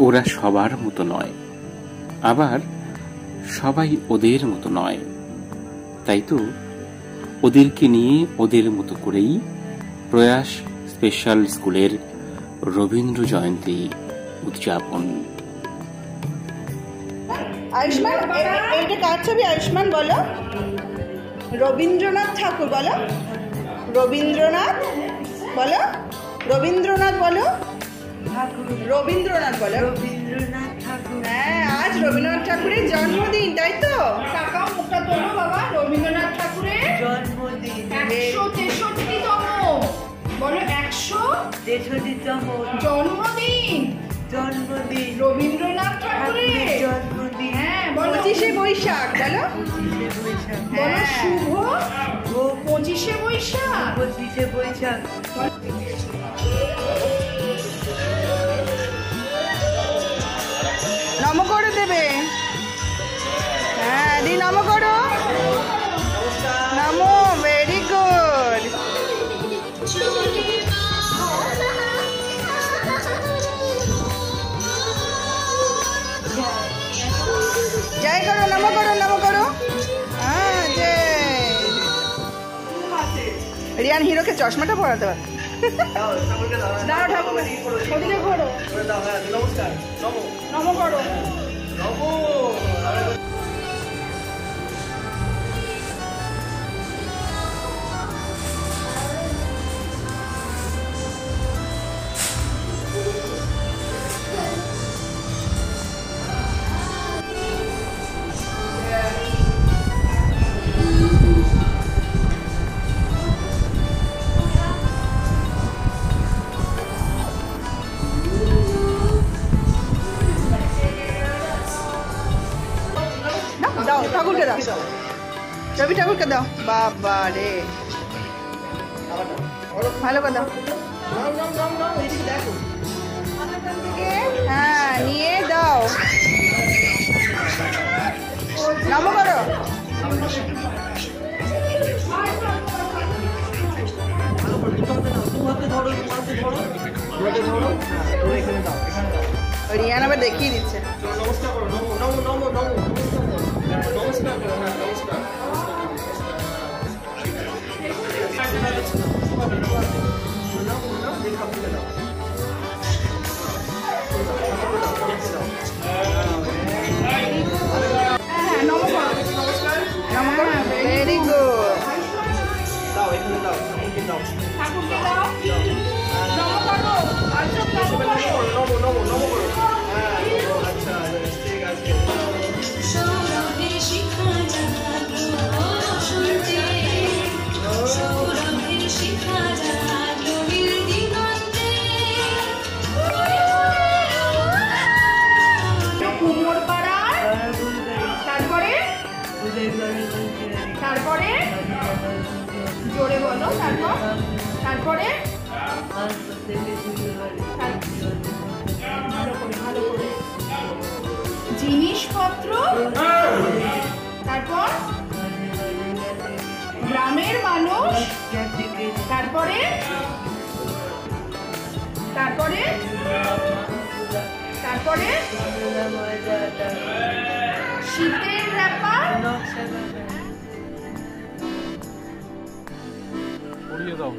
ওরা সবার মতো নয়, আবার সবাই ওদের মতো নয়। তাই তো ওদেরকে নিয়ে ওদের মতো করেই প্রয়াস স্পেশাল স্কুলের রবীন্দ্র জয়ন্তী উদযাপন। আয়ুষ্মান, এইটা কার ছবি? আয়ুষ্মান বলো। রবীন্দ্রনাথ ঠাকুর বলো। রবীন্দ্রনাথ বলো। রবীন্দ্রনাথ বলো। রবীন্দ্রনাথ বলো। রবীন্দ্রনাথ ঠাকুর। হ্যাঁ, আজ রবীন্দ্রনাথ ঠাকুরের জন্মদিন, তাই তো? টাকাও মুখটা তোলো বাবা। রবীন্দ্রনাথ ঠাকুরের জন্মদিন 163তম, বলো 163তম জন্মদিন। জন্মদিন রবীন্দ্রনাথ ঠাকুরের জন্মদিন। হ্যাঁ বলো 25শে বৈশাখ বলো। 25শে বৈশাখ। বলো হ্যাঁ। শুভ 25শে বৈশাখ। 25শে বৈশাখ। নম করে দেবে। হ্যাঁ, দি নম করো। নমো, ভেরি গুড। জয় করো, নম করো, নম করো। হ্যাঁ, জয়। রিয়ান হিরোকে চশমাটা পরাতে পারে। দাও ঠাকুর, ওদিকে ঘোরো। নম করো। দাও ঠাকুরকে দাও, রবি ঠাকুরকে দাও। বাবা রে, ভালো কথা। হ্যাঁ, নিয়ে দাও। নম করো। রিয়ান আবার দেখিয়ে দিচ্ছে। নমস্কার করো, নমো নমো নমো নমস্কার করো। হ্যাঁ, নমস্কার। হ্যাঁ, নম করো, নম করো। Very good. দাও, এখানে দাও, ঠাকুরকে দাও। ঠাকুরকে দাও। নম করো। আচ্ছা নম করো। নমো নমো নমো করো। হ্যাঁ, আচ্ছা, ঠিক আছে। সৌরভে শিখা জাগলো শুনতে, সৌরভে শিখা জাগলো নীল দিগন্তে। কুমোর পাড়ার, তারপরে তারপরে জোরে বলো। তারপরে ভালো করে ভালো করে। জিনিসপত্র, তারপর গ্রামের মানুষ, তারপরে তারপরে তারপরে শীতের ব্যাপার। পড়িয়ে দাও।